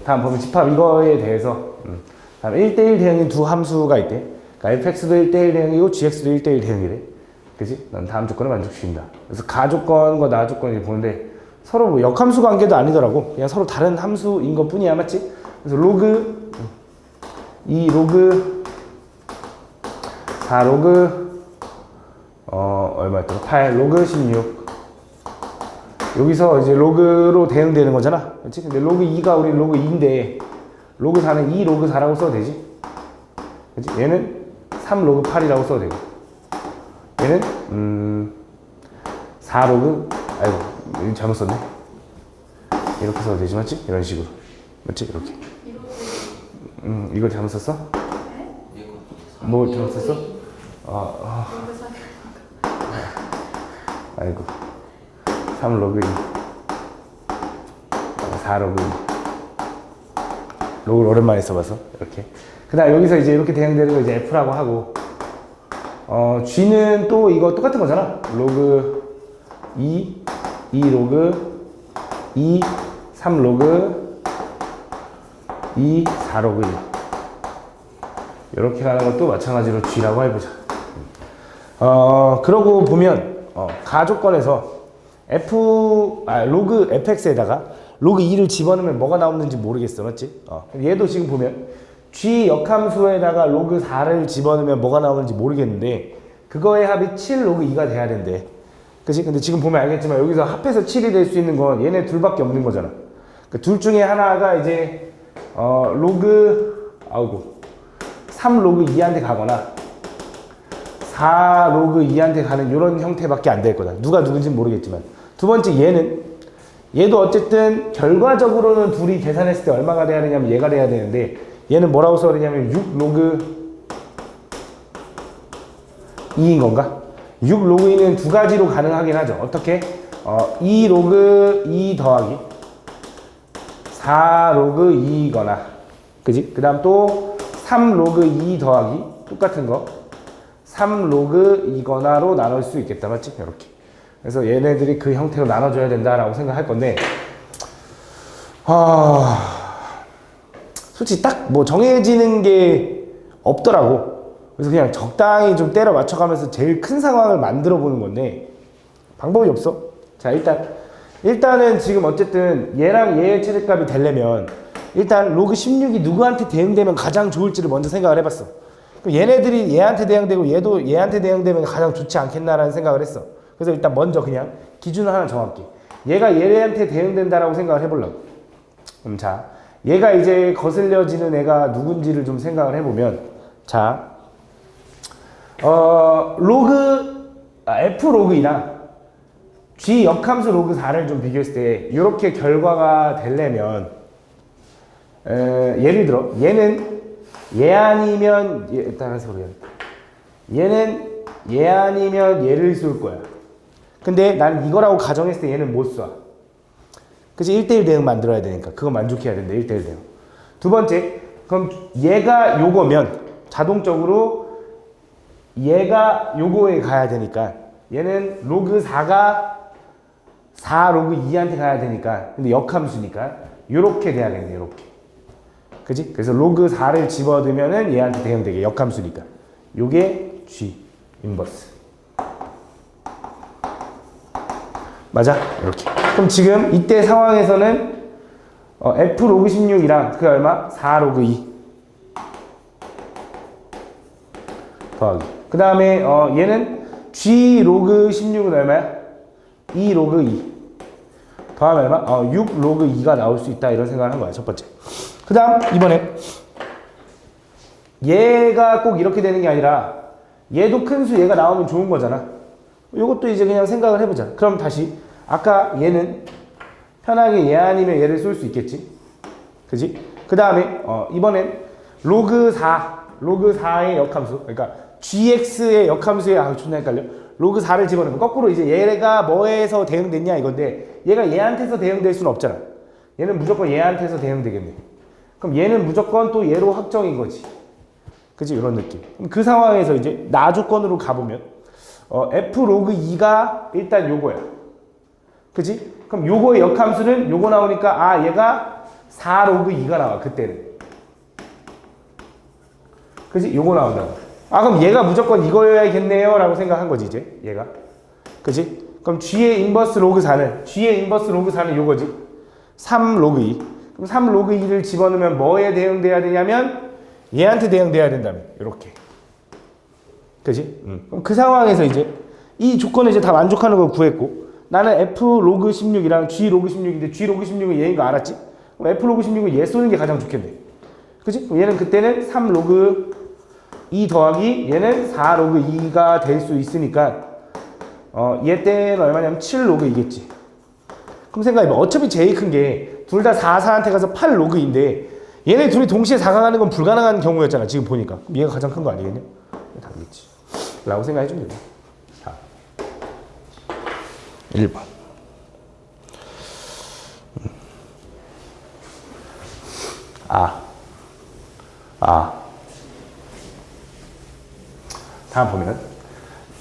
다음 보면 집합 이거에 대해서 다음 1대1 대응인 두 함수가 있대. 그러니까 fx도 1대1 대응이고 gx도 1대1 대응이래. 그지? 넌 다음 조건을 만족시킨다. 그래서 가 조건과 나 조건이 보는데 서로 뭐 역함수 관계도 아니더라고. 그냥 서로 다른 함수인 것 뿐이야. 맞지? 그래서 로그 2 로그 4 로그 얼마였더라? 8 로그 16 여기서 이제 로그로 대응되는 거잖아. 그렇지? 근데 로그 2가 우리 로그 2인데 로그 4는 2 로그 4라고 써도 되지. 그렇지? 얘는 3 로그 8이라고 써도 되고 얘는 4 로그 아이고 잘못 썼네. 이렇게 써도 되지. 맞지? 이런 식으로. 맞지? 이렇게. 이걸 잘못 썼어? 뭐 잘못 썼어? 아이고 3 로그 2 4 로그 2 로그를 오랜만에 써봐서 이렇게. 그 다음 여기서 이제 이렇게 대응되는 거 이제 F라고 하고 G는 또 이거 똑같은 거잖아. 로그 2 로그 2 3 로그 2 4 로그 1 이렇게 가는 것도 마찬가지로 G라고 해보자. 그러고 보면 가조건에서 로그 fx에다가 로그 2를 집어넣으면 뭐가 나오는지 모르겠어. 맞지? 얘도 지금 보면 g 역함수에다가 로그 4를 집어넣으면 뭐가 나오는지 모르겠는데 그거의 합이 7 로그 2가 돼야 된대. 그치? 근데 지금 보면 알겠지만 여기서 합해서 7이 될 수 있는 건 얘네 둘밖에 없는 거잖아. 그 둘 중에 하나가 이제 로그 3 로그 2한테 가거나 4 로그 2한테 가는 이런 형태밖에 안 될 거다. 누가 누군지는 모르겠지만. 두 번째 얘도 어쨌든 결과적으로는 둘이 계산했을 때 얼마가 돼야 되냐면 얘가 돼야 되는데 얘는 뭐라고 써야 되냐면 6 로그 2인 건가? 6 로그 2는 두 가지로 가능하긴 하죠. 어떻게? 2 로그 2 더하기 4 로그 2거나 그지? 그 다음 또 3 로그 2 더하기 똑같은 거 3 로그 2거나로 나눌 수 있겠다. 맞지? 이렇게. 그래서 얘네들이 그 형태로 나눠줘야 된다라고 생각할 건데 솔직히 딱 뭐 정해지는 게 없더라고. 그래서 그냥 적당히 좀 때려 맞춰가면서 제일 큰 상황을 만들어 보는 건데 방법이 없어. 자 일단은 지금 어쨌든 얘랑 얘의 최대값이 되려면 일단 로그 16이 누구한테 대응되면 가장 좋을지를 먼저 생각을 해봤어. 그럼 얘네들이 얘한테 대응되고 얘도 얘한테 대응되면 가장 좋지 않겠나라는 생각을 했어. 그래서 일단 먼저 그냥 기준을 하나 정할게. 얘가 얘한테 대응된다라고 생각을 해보려고. 그럼 자, 얘가 이제 거슬려지는 애가 누군지를 좀 생각을 해보면 자, F 로그 2랑 G 역함수 로그 4를 좀 비교했을 때 이렇게 결과가 되려면 예를 들어 얘는 얘 아니면 따라서 그래야겠다. 얘는 얘 아니면 얘를 쏠 거야. 근데 난 이거라고 가정했을 때 얘는 못 쏴. 그치? 1대1 대응 만들어야 되니까 그거 만족해야 된다. 1대1 대응. 두 번째, 그럼 얘가 요거면 자동적으로 얘가 요거에 가야 되니까 얘는 로그 4가 4 로그 2한테 가야 되니까 근데 역함수니까 요렇게 돼야겠네. 요렇게. 그치? 그래서 로그 4를 집어넣으면은 얘한테 대응되게 역함수니까 요게 G 인버스. 맞아? 이렇게. 그럼 지금 이때 상황에서는 F 로그 16이랑 그 얼마? 4 로그 2 더하기. 그 다음에 얘는 G 로그 16은 얼마야? 2 로그 2 더하면 얼마? 6 로그 2가 나올 수 있다. 이런 생각을 한 거야. 첫 번째. 그 다음 이번에 얘가 꼭 이렇게 되는 게 아니라 얘도 큰 수 얘가 나오면 좋은 거잖아. 요것도 이제 그냥 생각을 해보자. 그럼 다시 아까 얘는 편하게 얘 아니면 얘를 쏠 수 있겠지. 그지? 그 다음에 이번엔 로그 4의 역함수 그러니까 gx의 역함수에 존나 헷갈려. 로그 4를 집어넣으면 거꾸로 이제 얘가 뭐에서 대응됐냐 이건데 얘가 얘한테서 대응될 수는 없잖아. 얘는 무조건 얘한테서 대응되겠네. 그럼 얘는 무조건 또 얘로 확정인 거지. 그치? 이런 느낌. 그 상황에서 이제 나 조건으로 가보면 f 로그 2가 일단 요거야. 그치? 그럼 요거의 역함수는 요거 나오니까 얘가 4 로그 2가 나와 그때는. 그지? 요거 나온다고. 아 그럼 얘가 무조건 이거여야겠네요 라고 생각한 거지 이제 얘가. 그지? 그럼 G의 인버스 로그 4는 요거지. 3 로그 2. 그럼 3 로그 2를 집어넣으면 뭐에 대응돼야 되냐면 얘한테 대응돼야 된다며. 요렇게. 그지? 그럼 그 상황에서 이제 이 조건을 이제 다 만족하는 걸 구했고 나는 F 로그 16이랑 G 로그 16인데 G 로그 16은 얘인 거 알았지? 그럼 F 로그 16은 얘 쏘는 게 가장 좋겠네. 그지? 그럼 얘는 그때는 3 로그 2 더하기 얘는 4 로그 2가 될 수 있으니까 얘 때는 얼마냐면 7 로그 2겠지. 그럼 생각해봐. 어차피 제일 큰 게 둘 다 4, 4한테 가서 8 로그 2인데 얘네 둘이 동시에 4가 가는 건 불가능한 경우였잖아. 지금 보니까. 그럼 얘가 가장 큰 거 아니겠냐? 답이겠지. 라고 생각해주면 돼. 자, 1번. 다음 보면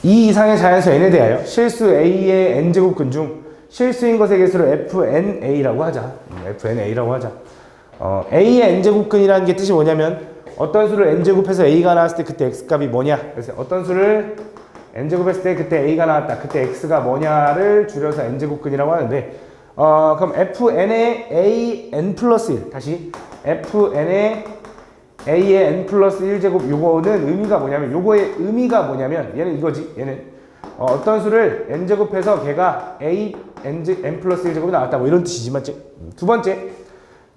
이 이상의 자연수 n에 대하여 실수 a의 n제곱근 중 실수인 것의 개수를 fna라고 하자. fna라고 하자. a의 n제곱근이라는 게 뜻이 뭐냐면 어떤 수를 n제곱해서 a가 나왔을 때 그때 x값이 뭐냐. 그래서 어떤 수를 n제곱했을 때 그때 a가 나왔다. 그때 x가 뭐냐를 줄여서 n제곱근이라고 하는데 그럼 fn의 a n 플러스 1 다시 fn의 a의 n 플러스 1제곱 요거는 의미가 뭐냐면 요거의 의미가 뭐냐면 얘는 이거지. 얘는 어떤 수를 n제곱해서 걔가 a n 플러스 1제곱이 나왔다 뭐 이런 뜻이지 맞지? 두 번째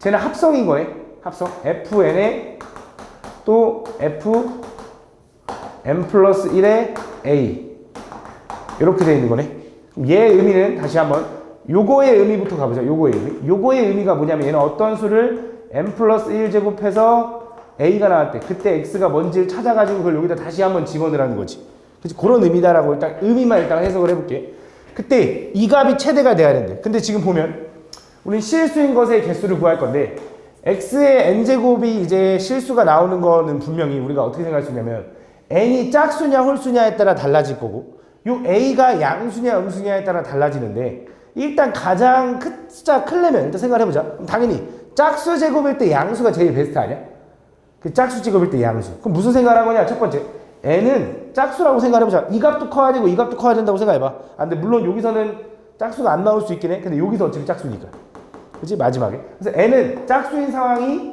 쟤는 합성인 거네. 합성 fn의 또 f n 플러스 1의 a 이렇게 되어 있는 거네. 얘의 의미는 다시 한번 요거의 의미부터 가보자. 요거의 의미. 요거의 의미가 뭐냐면 얘는 어떤 수를 n 플러스 1제곱해서 a가 나왔대. 그때 x가 뭔지를 찾아가지고 그걸 여기다 다시 한번 집어넣으라는 거지. 그치? 그런 의미다라고 일단 의미만 일단 해석을 해볼게. 그때 이 값이 최대가 돼야 된대. 근데 지금 보면 우린 실수인 것의 개수를 구할 건데 x의 n제곱이 이제 실수가 나오는 거는 분명히 우리가 어떻게 생각할 수 있냐면 n이 짝수냐 홀수냐에 따라 달라질 거고 요 a가 양수냐 음수냐에 따라 달라지는데 일단 가장 숫자 크려면 일단 생각을 해보자. 그럼 당연히 짝수 제곱일 때 양수가 제일 베스트 아니야? 그 짝수 제곱일 때 양수. 그럼 무슨 생각을 한 거냐? 첫 번째 n은 짝수라고 생각을 해보자. 이 값도 커야 되고 이 값도 커야 된다고 생각해봐. 근데 물론 여기서는 짝수가 안 나올 수 있긴 해. 근데 여기서 어차피 짝수니까. 그치? 마지막에. 그래서 n은 짝수인 상황이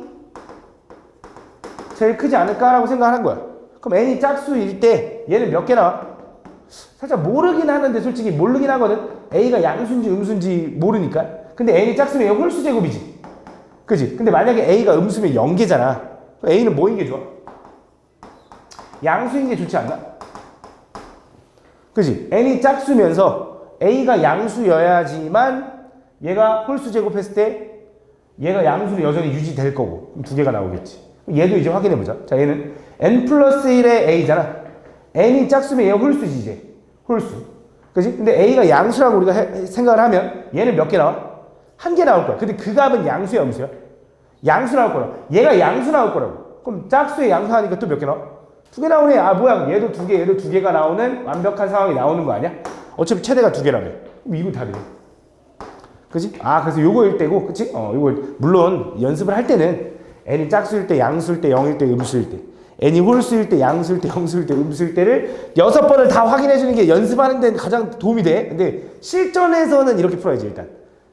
제일 크지 않을까라고 생각을 한 거야. 그럼 n이 짝수일 때 얘는 몇 개 나와? 살짝 모르긴 하는데 솔직히 모르긴 하거든. a가 양수인지 음수인지 모르니까. 근데 n이 짝수면 얘 홀수 제곱이지. 그치? 근데 만약에 a가 음수면 0개잖아. a는 뭐인 게 좋아? 양수인 게 좋지 않나? 그치? n이 짝수면서 a가 양수여야지만 얘가 홀수 제곱했을 때 얘가 양수로 여전히 유지될 거고 두 개가 나오겠지. 얘도 이제 확인해보자. 자, 얘는 n 플러스 1의 a잖아. n이 짝수면 얘가 홀수지 이제. 홀수. 그치? 근데 a가 양수라고 우리가 생각을 하면 얘는 몇 개 나와? 한 개 나올 거야. 근데 그 값은 양수야 음수야? 양수 나올 거라고. 얘가 양수 나올 거라고. 그럼 짝수에 양수하니까 또 몇 개 나와? 두 개 나오네. 아 뭐야 얘도 두 개 얘도 두 개가 나오는 완벽한 상황이 나오는 거 아니야? 어차피 최대가 두 개라며. 그럼 이거 답이네. 그치? 그래서 요거일 때고, 그치? 요거, 물론, 연습을 할 때는, n이 짝수일 때, 양수일 때, 0일 때, 음수일 때, n이 홀수일 때, 양수일 때, 영수일 때, 음수일 때를 6번을 다 확인해주는 게 연습하는 데는 가장 도움이 돼. 근데, 실전에서는 이렇게 풀어야지, 일단.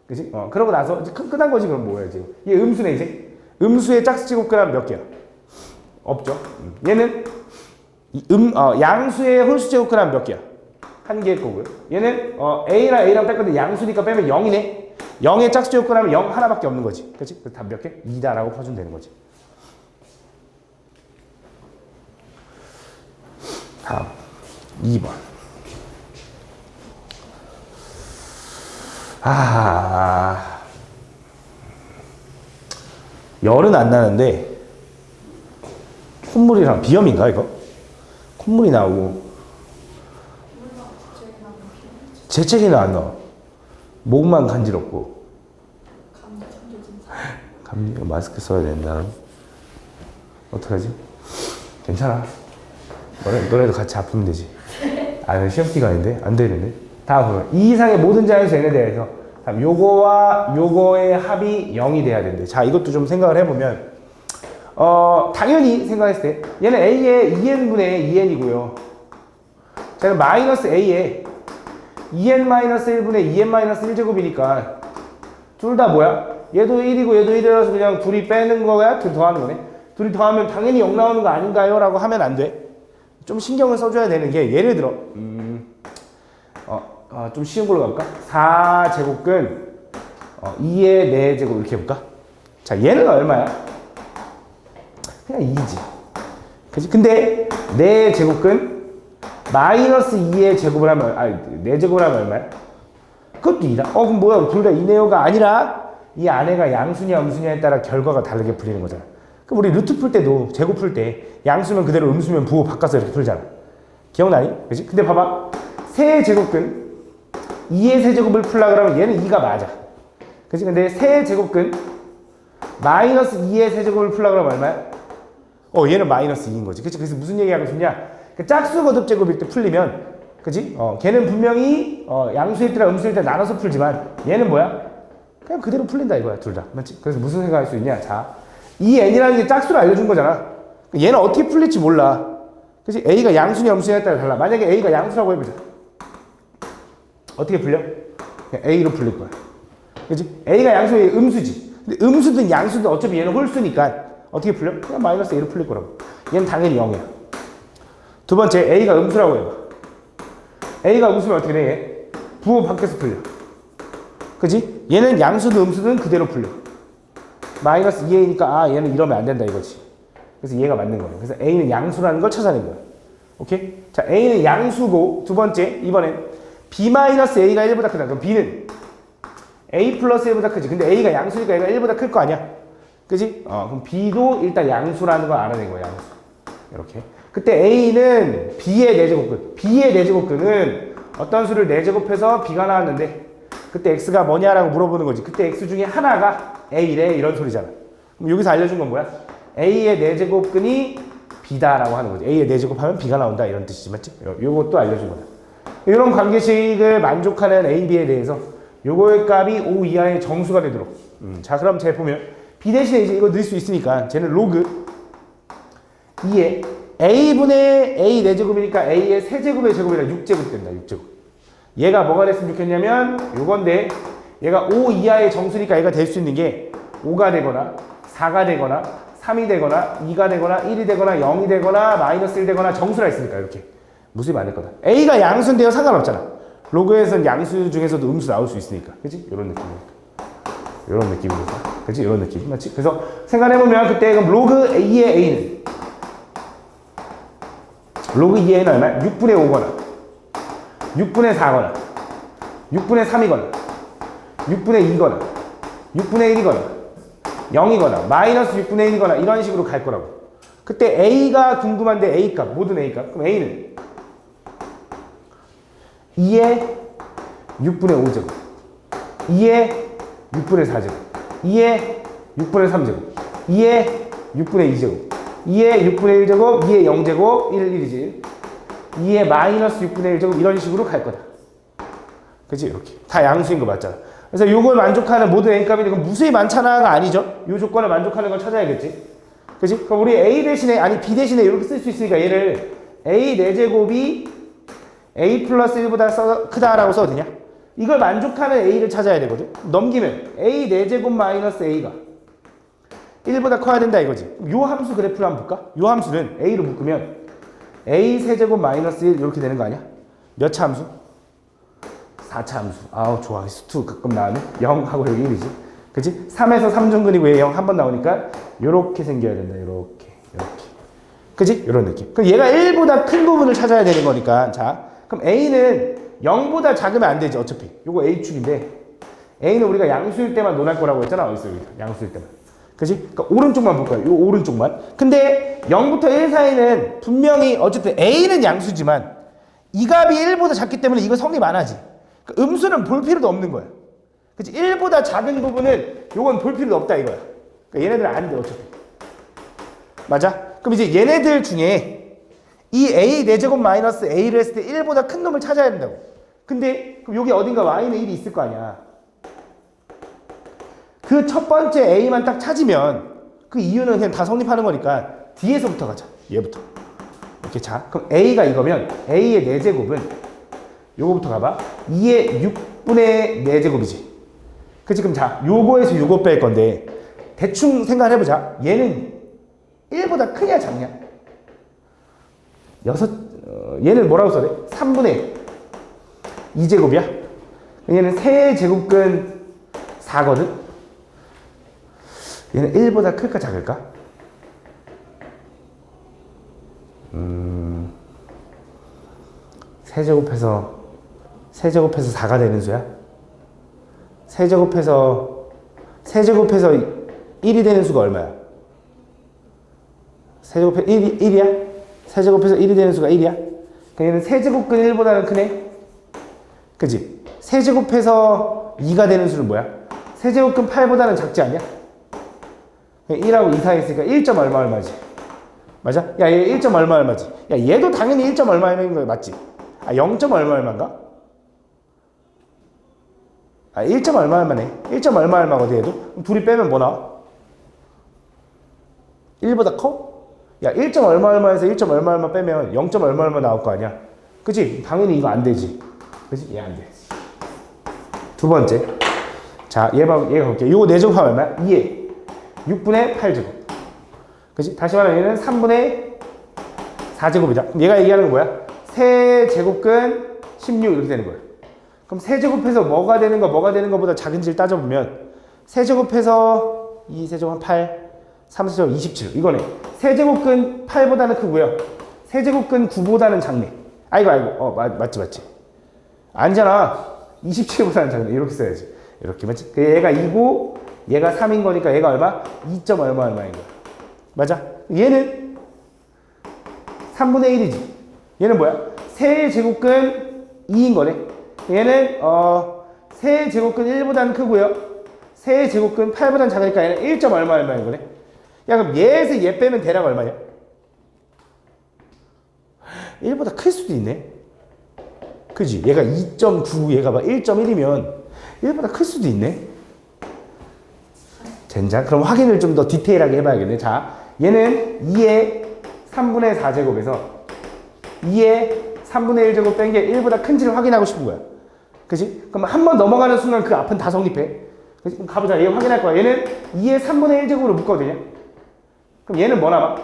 그치? 그러고 나서, 이제 끝난 거지, 그럼 뭐야, 이제. 얘 음수네, 이제. 음수의 짝수 제곱그램 몇 개야? 없죠. 얘는, 양수의 홀수 제곱그램 몇 개야? 한 개일 거고요. 얘는 A랑 뺐건데 양수니까 빼면 0이네. 0의 짝수 제곱하면 0 하나밖에 없는 거지. 그렇지? 그래서 답 몇 개? 2다라고 퍼주면 되는 거지. 다음 2번. 열은 안 나는데 콧물이랑 비염인가 이거? 콧물이 나오고 재채기는 안 나와. 목만 간지럽고. 감기 마스크 써야 된다. 어떡하지? 괜찮아. 너네도 같이 아프면 되지. 시험 기간인데 안 되는데. 다음 보면 이 이상의 모든 자연수 n에 대해서 다음 요거와 요거의 합이 0이 돼야 된대. 자, 이것도 좀 생각을 해보면 당연히 생각했을 때 얘는 a의 2n분의 2n이고요. 자, 그럼 마이너스 a의 2n-1분의 2n-1제곱이니까 둘 다 뭐야? 얘도 1이고 얘도 1이라서 그냥 둘이 빼는 거야? 둘이 더하는 거네? 둘이 더하면 당연히 0 나오는 거 아닌가요? 라고 하면 안 돼. 좀 신경을 써줘야 되는 게 예를 들어 좀 쉬운 걸로 가볼까? 4제곱근 2의 4제곱 이렇게 해볼까? 자, 얘는 얼마야? 그냥 2지. 그치? 근데 4제곱근 마이너스 2의 제곱을 하면 4제곱을 하면 얼마야? 그것도 2다. 그럼 뭐야? 둘 다 2네요가 아니라 이 안에가 양수냐 음수냐에 따라 결과가 다르게 풀리는 거잖아. 그럼 우리 루트 풀 때도 제곱 풀 때 양수면 그대로 음수면 부호 바꿔서 이렇게 풀잖아. 기억나니? 그치? 근데 봐봐. 세제곱근 2의 세제곱을 풀라 그러면 얘는 2가 맞아. 그치? 근데 세제곱근 마이너스 2의 세제곱을 풀라 그러면 얼마야? 얘는 마이너스 2인 거지. 그치? 그래서 무슨 얘기하고 싶냐? 짝수 거듭 제곱일 때 풀리면, 그치? 걔는 분명히 양수일 때랑 음수일 때 나눠서 풀지만 얘는 뭐야? 그냥 그대로 풀린다 이거야, 둘 다. 맞지? 그래서 무슨 생각할 수 있냐? 자, 이 n이라는 게 짝수를 알려준 거잖아. 얘는 어떻게 풀릴지 몰라. 그치? a가 양수냐 음수냐에 따라 달라. 만약에 a가 양수라고 해보자. 어떻게 풀려? 그냥 a로 풀릴 거야. 그치? a가 양수에 음수지. 근데 음수든 양수든 어차피 얘는 홀수니까 어떻게 풀려? 그냥 마이너스 a로 풀릴 거라고. 얘는 당연히 0이야. 두 번째, a가 음수라고 해봐. a가 음수면 어떻게 돼? 얘? 부호 밖에서 풀려. 그치? 얘는 양수든 음수든 그대로 풀려. 마이너스 2a니까 얘는 이러면 안 된다 이거지. 그래서 얘가 맞는 거예요. 그래서 a는 양수라는 걸 찾아낸 거야. 오케이? 자, a는 양수고 두 번째, 이번엔 b-a가 1보다 크다. 그럼 b는 a 플러스 1보다 크지. 근데 a가 양수니까 얘가 1보다 클 거 아니야? 그지? 그럼 b도 일단 양수라는 걸 알아낸 거야, 양수. 이렇게. 그때 a는 b의 4제곱근. b의 4제곱근은 어떤 수를 4제곱해서 b가 나왔는데 그때 x가 뭐냐라고 물어보는 거지. 그때 x 중에 하나가 a래 이런 소리잖아. 그럼 여기서 알려준 건 뭐야? a의 4제곱근이 b다라고 하는 거지. a의 4제곱하면 b가 나온다 이런 뜻이지, 맞지? 요것도 알려준 거다. 이런 관계식을 만족하는 a, b에 대해서 요거의 값이 5 이하의 정수가 되도록. 자, 그럼 제 보면 b 대신에 이제 이거 넣을 수 있으니까 쟤는 로그 2에 a분의 a 4제곱이니까 a의 세제곱의 제곱이라 6제곱 된다. 6제곱. 얘가 뭐가 됐으면 좋겠냐면 요건데 얘가 5 이하의 정수니까 얘가 될 수 있는 게 5가 되거나 4가 되거나 3이 되거나 2가 되거나 1이 되거나 0이 되거나 마이너스 1 되거나 정수라 있으니까 이렇게 무수히 많을 거다. a가 양수인데요 상관없잖아. 로그에서는 양수 중에서도 음수 나올 수 있으니까. 그치? 이런 느낌이니까. 이런 느낌이니까. 그치? 이런 느낌. 맞지? 그래서 생각해보면 그때 그럼 로그 2의 a는 로그 2의 a는 얼마야? 6분의 5거나 6분의 4거나 6분의 3이거나 6분의 2거나 6분의 1이거나 0이거나 마이너스 6분의 1이거나 이런 식으로 갈 거라고. 그때 a가 궁금한데 a값, 모든 a값. 그럼 a는 2의 6분의 5제곱 2의 6분의 4제곱 2의 6분의 3제곱 2의 6분의 2제곱 2의 6분의 1제곱 2의 0제곱 1이지 2의 마이너스 6분의 1제곱 이런 식으로 갈 거다. 그치? 이렇게 다 양수인 거 맞잖아. 그래서 이걸 만족하는 모든 a값이 그럼 무수히 많잖아가 아니죠. 이 조건을 만족하는 걸 찾아야겠지. 그치? 그럼 우리 a 대신에 아니 b 대신에 이렇게 쓸 수 있으니까 얘를 a 4제곱이 a 플러스 1보다 크다라고 써도 되냐? 이걸 만족하는 a를 찾아야 되거든. 넘기면 a 4제곱 마이너스 a가 1보다 커야 된다 이거지. 요 함수 그래프를 한번 볼까? 요 함수는 a로 묶으면 a 세제곱 마이너스 1 이렇게 되는 거 아니야? 몇 차 함수? 4차 함수. 아우 좋아. 수투 가끔 나오네. 0 하고 여기 1이지. 그치? 3에서 3중근이고 얘 0 한 번 나오니까 요렇게 생겨야 된다. 요렇게. 그치? 요런 느낌. 그럼 얘가 1보다 큰 부분을 찾아야 되는 거니까. 자, 그럼 a는 0보다 작으면 안 되지 어차피. 요거 a축인데 a는 우리가 양수일 때만 논할 거라고 했잖아. 어딨어 여기. 양수일 때만. 그치? 그러니까 오른쪽만 볼 거야. 요 오른쪽만. 근데 0부터 1 사이는 분명히 어쨌든 a는 양수지만 이 값이 1보다 작기 때문에 이거 성립 안 하지. 그러니까 음수는 볼 필요도 없는 거야. 그치? 1보다 작은 부분은 요건 볼 필요도 없다 이거야. 그러니까 얘네들은 안 돼 어차피. 맞아? 그럼 이제 얘네들 중에 이 a 4제곱 마이너스 a를 했을 때 1보다 큰 놈을 찾아야 된다고. 근데 그럼 여기 어딘가 y는 1이 있을 거 아니야. 그 첫 번째 A만 딱 찾으면 그 이유는 그냥 다 성립하는 거니까 뒤에서부터 가자. 얘부터. 이렇게 자. 그럼 A가 이거면 A의 4제곱은 요거부터 가봐. 2의 6분의 4제곱이지. 그치? 그럼 자, 요거에서 요거 뺄 건데 대충 생각을 해보자. 얘는 1보다 크냐 작냐? 얘는 뭐라고 써야 돼? 3분의 2제곱이야? 얘는 세제곱근 4거든? 얘는 1보다 클까 작을까? 세제곱해서 4가 되는 수야? 세제곱해서 1이 되는 수가 얼마야? 세제곱해서 1이야? 세제곱해서 1이 되는 수가 1이야? 그러니까 얘는 세제곱근 1보다는 크네? 그치? 세제곱해서 2가 되는 수는 뭐야? 세제곱근 8보다는 작지 않냐? 1하고 2 사이에 있으니까 1점 얼마 얼마지? 맞아? 야, 얘 1점 얼마 얼마지? 야, 얘도 당연히 1점 얼마 얼마인 거 맞지? 아, 0점 얼마 얼마인가? 아, 1점 얼마 얼마네. 1점 얼마 얼마거든, 얘도? 그럼 둘이 빼면 뭐 나와? 1보다 커? 야, 1점 얼마 얼마에서 1점 얼마 얼마 빼면 0점 얼마 얼마 나올 거 아니야? 그치? 당연히 이거 안 되지. 그치? 얘 안 돼. 두 번째. 자, 얘 볼게. 이거 4제곱하면 얼마야? 2에 6분의 8제곱. 그치? 다시 말하면 얘는 3분의 4제곱이다. 그럼 얘가 얘기하는 건 뭐야? 세제곱근 16 이렇게 되는 거야. 그럼 세제곱해서 뭐가 되는 거보다 작은지를 따져보면 세제곱해서 2세제곱 8, 3세제곱 27 이거네. 세제곱근 8보다는 크고요. 세제곱근 9보다는 작네. 아이고 맞지. 아니잖아. 27보다는 작네. 이렇게 써야지. 이렇게 맞지? 얘가 2고 얘가 3인 거니까 얘가 얼마? 2점 얼마 얼마인 거야. 맞아? 얘는 3분의 1이지. 얘는 뭐야? 세제곱근 2인 거네. 얘는 세제곱근 1보다는 크고요. 세제곱근 8보다는 작으니까 얘는 1점 얼마 얼마인 거네. 야, 그럼 얘에서 얘 빼면 대략 얼마냐? 1보다 클 수도 있네. 그지? 얘가 2.9, 얘가 막 1.1이면 1보다 클 수도 있네. 젠장. 그럼 확인을 좀 더 디테일하게 해봐야겠네. 자, 얘는 2의 3분의 4제곱에서 2의 3분의 1제곱 뺀 게 1보다 큰지를 확인하고 싶은 거야. 그치? 그럼 한 번 넘어가는 순간 그 앞은 다 성립해. 그치? 그럼 가보자. 얘 확인할 거야. 얘는 2의 3분의 1제곱으로 묶거든요. 그럼 얘는 뭐 남아?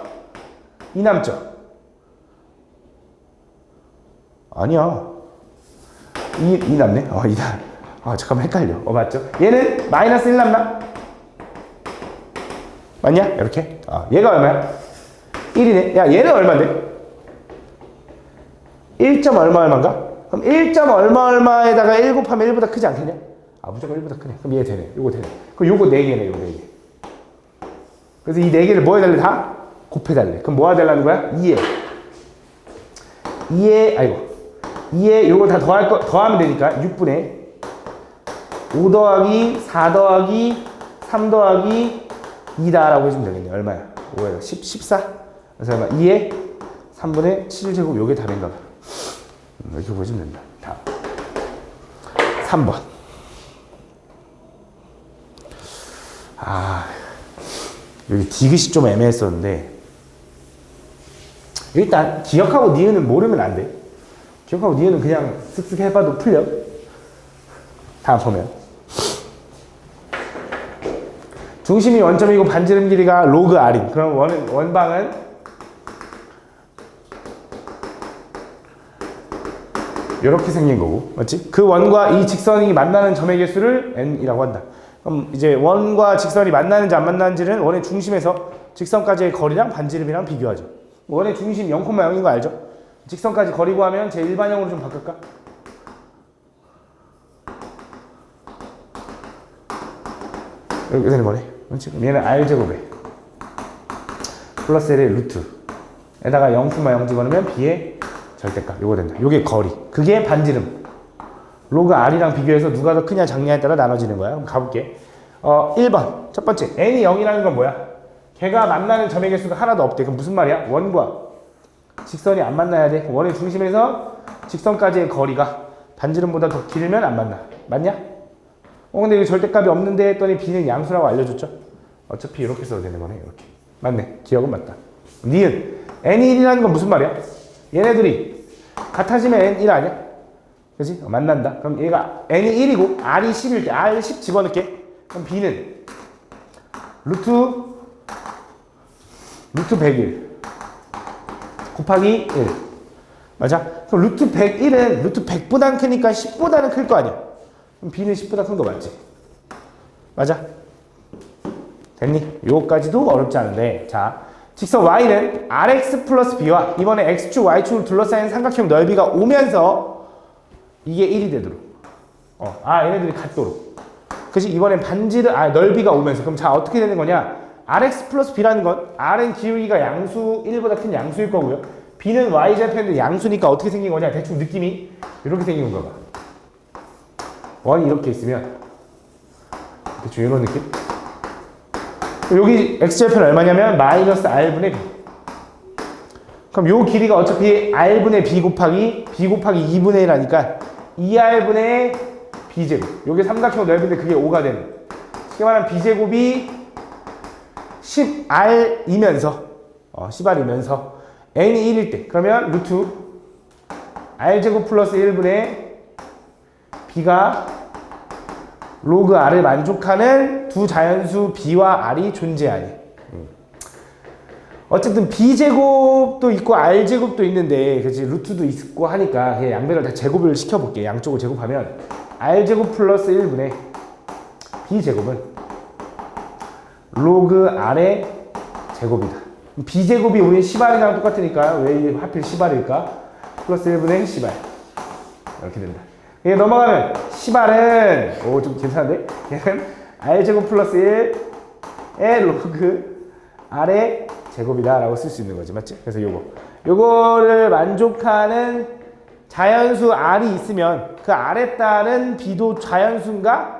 2 남죠? 아니야. 2 남네? 2 남. 잠깐만 헷갈려. 맞죠? 얘는 마이너스 1 남나? 맞냐? 이렇게. 얘가 얼마야? 1이네. 야, 얘는 얼마인데? 1점 얼마 얼마인가? 그럼 1점 얼마 얼마에다가 1 곱하면 1보다 크지 않겠냐? 무조건 1보다 크네. 그럼 얘 되네. 요거 되네. 그럼 요거 4개네. 요거 4개. 그래서 이 4개를 뭐 해달래? 다 곱해달래. 그럼 뭐 해달라는 거야? 2에 요거 다 더하면 되니까 6분의 5 더하기 4 더하기 3 더하기 2다라고 해주면 되겠네. 얼마야? 5에다 14? 그래서 얼마? 2에 3분의 7제곱 요게 답인가 봐. 이렇게 보시면 된다. 다음 3번. 여기 디귿이 좀 애매했었는데 일단 기억하고 니은은 모르면 안 돼. 기억하고 니은은 그냥 쓱쓱 해봐도 풀려. 다음 보면 중심이 원점이고 반지름 길이가 로그 R인. 그럼 원방은 이렇게 생긴 거고, 맞지? 그 원과 이 직선이 만나는 점의 개수를 n이라고 한다. 그럼 이제 원과 직선이 만나는지 안 만나는지는 원의 중심에서 직선까지의 거리랑 반지름이랑 비교하죠. 원의 중심 0,0인 거 알죠? 직선까지 거리 구하면 제 일반형으로 좀 바꿀까? 이렇게 되는 거네. 그렇지? 그럼 얘는 r제곱에 플러스 L의 루트에다가 0,0 집어넣으면 B의 절대값. 요거 된다. 요게 거리. 그게 반지름. 로그 R이랑 비교해서 누가 더 크냐 작냐에 따라 나눠지는 거야. 그럼 가볼게. 1번. 첫 번째. N이 0이라는 건 뭐야? 걔가 만나는 점의 개수가 하나도 없대. 그럼 무슨 말이야? 원과 직선이 안 만나야 돼. 원의 중심에서 직선까지의 거리가 반지름보다 더 길면 안 만나. 맞냐? 근데 여기 절대값이 없는데 했더니 b는 양수라고 알려줬죠? 어차피 이렇게 써도 되는 거네. 이렇게. 맞네. 기억은 맞다. 니은. n이 1이라는 건 무슨 말이야? 얘네들이 같아지면 n 1 아니야? 그치? 만난다. 그럼 얘가 n이 1이고 r이 10일 때 r 10 집어넣게. 그럼 b는 루트 101 곱하기 1. 맞아? 그럼 루트 101은 루트 100보다는 크니까 10보다는 클 거 아니야? 그럼 b는 10보다 큰 거 맞지? 맞아? 됐니? 요거까지도 어렵지 않은데, 자, 직선 y는 rx 플러스 b와 이번에 x축, y축을 둘러싸인 삼각형 넓이가 오면서 이게 1이 되도록. 얘네들이 같도록. 그치? 이번엔 반지를, 넓이가 오면서. 그럼 자, 어떻게 되는 거냐? rx 플러스 b라는 건 r은 기울기가 양수 1보다 큰 양수일 거고요. b는 y좌표인데 양수니까 어떻게 생긴 거냐? 대충 느낌이 이렇게 생긴 건가 봐. 원이 이렇게 있으면 대충 이런 느낌? 여기 x좌표는 얼마냐면 마이너스 r분의 b. 그럼 요 길이가 어차피 r분의 b 곱하기 2분의 1 하니까 2r분의 b제곱. 요게 삼각형 넓이인데 그게 5가 되는. 쉽게 말하면 b제곱이 10r이면서 10r이면서 n이 1일 때 그러면 루트 r제곱 플러스 1분의 b가 로그 r을 만족하는 두 자연수 b와 r이 존재하니. 어쨌든 b제곱도 있고 r제곱도 있는데 그치 루트도 있고 하니까 그냥 양배를 다 제곱을 시켜볼게. 양쪽을 제곱하면 r제곱 플러스 1분의 b제곱은 로그 r의 제곱이다. b제곱이 우리 10r이랑 똑같으니까 왜 하필 10r일까? 플러스 1분의 10r 이렇게 된다. 이게 넘어가면 10r은 좀 괜찮은데? 얘는 r제곱 플러스 1의 로그 r의 제곱이다 라고 쓸 수 있는 거지. 맞지? 그래서 요거를 만족하는 자연수 r이 있으면 그 r에 따른 b도 자연수인가?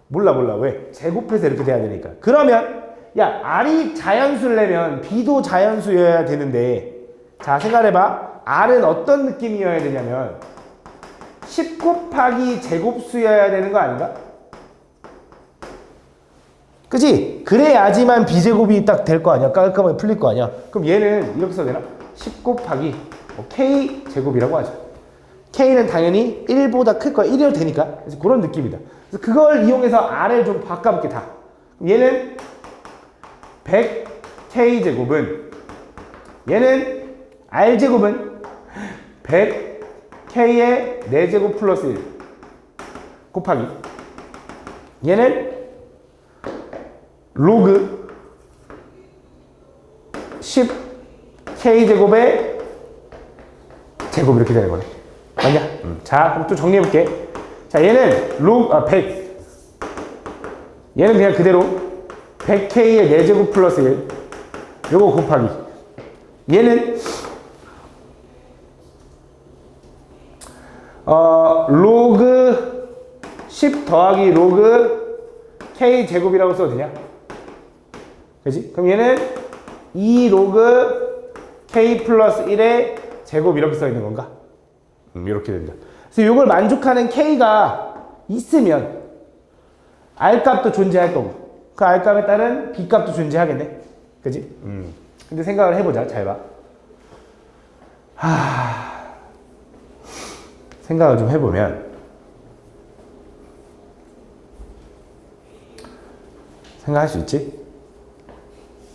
몰라. 왜? 제곱해서 이렇게 돼야 되니까. 그러면 야, r이 자연수려면 b도 자연수여야 되는데, 자, 생각해봐. r은 어떤 느낌이어야 되냐면 10 곱하기 제곱수여야 되는 거 아닌가? 그치? 그래야지만 b제곱이 딱 될 거 아니야? 깔끔하게 풀릴 거 아니야? 그럼 얘는 이렇게 써도 되나? 10 곱하기 k제곱이라고 하죠. k는 당연히 1보다 클 거야. 1이어도 되니까. 그래서 그런 느낌이다. 그래서 그걸 이용해서 r을 좀 바꿔볼게, 다. 얘는 100k제곱은 얘는 r제곱은 100k의 4제곱 플러스 1 곱하기 얘는 로그 10k제곱의 제곱 이렇게 되는 거네. 맞냐? 자, 그럼 또 정리해볼게. 자, 얘는 100 얘는 그냥 그대로 100k의 4제곱 플러스 1 요거 곱하기 얘는 로그 10 더하기 로그 k제곱이라고 써도 되냐? 그치? 그럼 얘는 2 로그 k 플러스 1의 제곱 이렇게 써 있는 건가? 이렇게 됩니다. 그래서 이걸 만족하는 k가 있으면 r 값도 존재할 거고 그 r 값에 따른 b 값도 존재하겠네. 그치? 근데 생각을 해보자. 잘 봐. 생각을 좀 해보면 생각할 수 있지?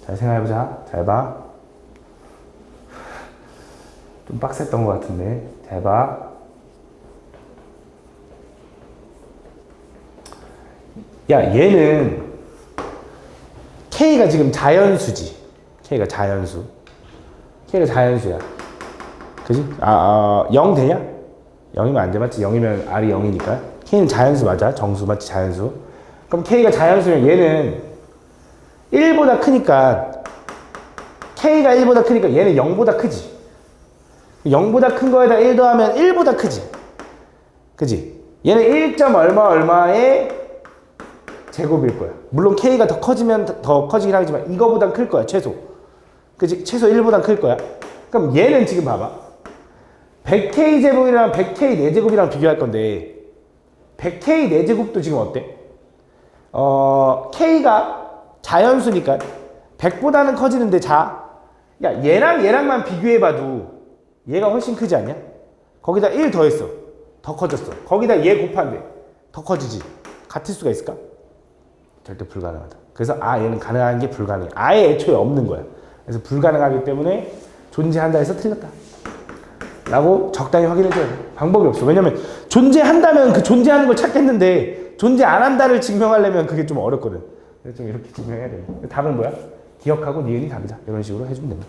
잘 생각해보자. 잘 봐. 좀 빡셌던 것 같은데 잘 봐. 야, 얘는 K가 지금 자연수지. K가 자연수. K가 자연수야. 그지? 0 되냐? 0이면 안 돼. 맞지? 0이면 R이 0이니까. K는 자연수 맞아. 정수 맞지? 자연수. 그럼 K가 자연수면 얘는 1보다 크니까 K가 1보다 크니까 얘는 0보다 크지. 0보다 큰 거에다 1 더하면 1보다 크지. 그지? 얘는 1. 얼마의 제곱일 거야. 물론 K가 더 커지면 더 커지긴 하지만 이거보단 클 거야. 최소. 그지? 최소 1보단 클 거야. 그럼 얘는 지금 봐봐. 100K 제곱이랑 100K 4제곱이랑 비교할 건데 100K 4제곱도 지금 어때? K가 자연수니까 100보다는 커지는데 야, 얘랑만 비교해봐도 얘가 훨씬 크지 않냐? 거기다 1 더했어. 더 커졌어. 거기다 얘 곱한데 더 커지지. 같을 수가 있을까? 절대 불가능하다. 그래서 얘는 가능한 게 불가능해. 아예 애초에 없는 거야. 그래서 불가능하기 때문에 존재한다 해서 틀렸다 라고 적당히 확인해줘야 돼. 방법이 없어. 왜냐면 존재한다면 그 존재하는 걸 찾겠는데 존재 안 한다를 증명하려면 그게 좀 어렵거든. 그래서 좀 이렇게 증명해야 돼. 답은 뭐야? 기억하고 니은이 답이다. 이런 식으로 해주면 됩니다.